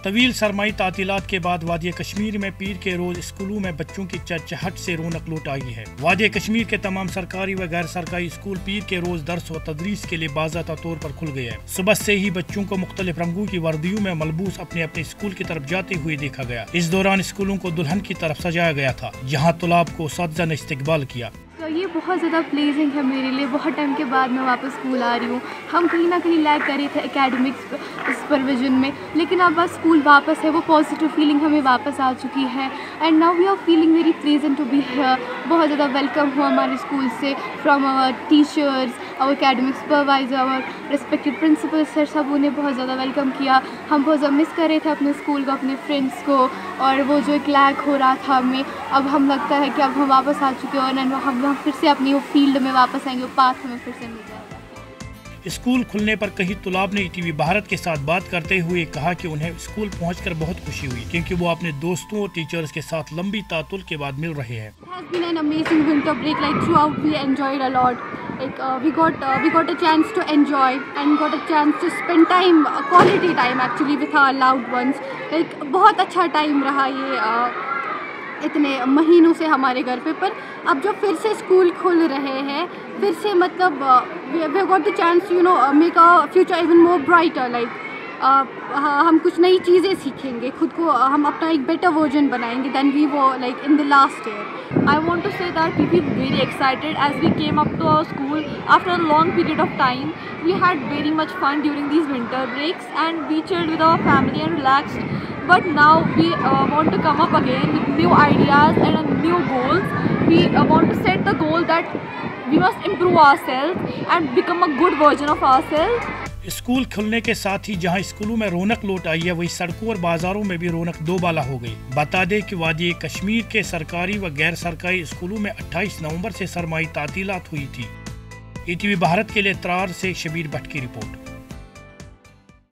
तवील सरमाई तातीलात के बाद वादी कश्मीर में पीर के रोज स्कूलों में बच्चों की चहचहाट से रौनक लौट आई है। वादी कश्मीर के तमाम सरकारी व गैर सरकारी स्कूल पीर के रोज दर्स व तदरीस के लिए बाज़ाता तौर पर खुल गए हैं। सुबह से ही बच्चों को मुख्तलिफ रंगों की वर्दियों में मलबूस अपने अपने स्कूल की तरफ जाते हुए देखा गया। इस दौरान स्कूलों को दुल्हन की तरफ सजाया गया था, जहाँ तुलाब को साथीज़ा ने इस्तकबाल किया। तो ये बहुत ज़्यादा प्लेजिंग है मेरे लिए। बहुत टाइम के बाद मैं वापस स्कूल आ रही हूँ। हम कहीं ना कहीं लैग कर रहे थे एकेडमिक्स सुपरविजन में, लेकिन अब बस स्कूल वापस है। वो पॉजिटिव फीलिंग हमें वापस आ चुकी है and now we are feeling very pleasant to be here. बहुत ज़्यादा वेलकम हुआ हमारे स्कूल से from our teachers, our academic supervisor, our respected principal sir, सब उन्हें बहुत ज़्यादा वेलकम किया। हम बहुत ज़्यादा मिस कर रहे थे अपने स्कूल को, अपने फ्रेंड्स को, और वो जो एक लैग हो रहा था हमें, अब हम लगता है कि अब हम वापस आ चुके हैं और हम फिर से अपनी वो फील्ड में वापस आएंगे, वो पाथ हमें फिर से मिल जाएगा। स्कूल खुलने पर कहीं तुलाब ने टीवी भारत के साथ बात करते हुए कहा कि उन्हें स्कूल पहुंचकर बहुत खुशी हुई, क्योंकि वो अपने दोस्तों और टीचर्स के साथ लंबी तातुल के बाद मिल रहे हैं। It has been an amazing winter break. Like throughout, we enjoyed a lot. Like we got a chance to enjoy and got a chance to spend time, quality time actually with our loved ones. Like बहुत अच्छा time रहा ये इतने महीनों से हमारे घर पे। पर अब जो फिर से स्कूल खुल रहे हैं, फिर से मतलब we got the chance to make our future even more brighter. Like हम कुछ नई चीज़ें सीखेंगे, खुद को हम अपना एक बेटर वर्जन बनाएंगे than we were like in the last year. I want to say that we feel very excited as we came up to our school after a long period of time. We had very much fun during these winter breaks and we chilled with our family and relaxed. But now we want to come up again with new ideas and new goals. We want to set the goal that we must improve ourselves and become a good version of ourselves. School खुलने के साथ ही जहां स्कूलों में रौनक लौट आई है, वहीं सड़कों और बाजारों में भी रौनक दोबाला हो गई। बता दें कि वादी कश्मीर के सरकारी व गैर सरकारी स्कूलों में 28 नवंबर से सरमाई तातीलात हुई थी। ईटीवी भारत के लिए त्रार से शबीर भट्ट की रिपोर्ट।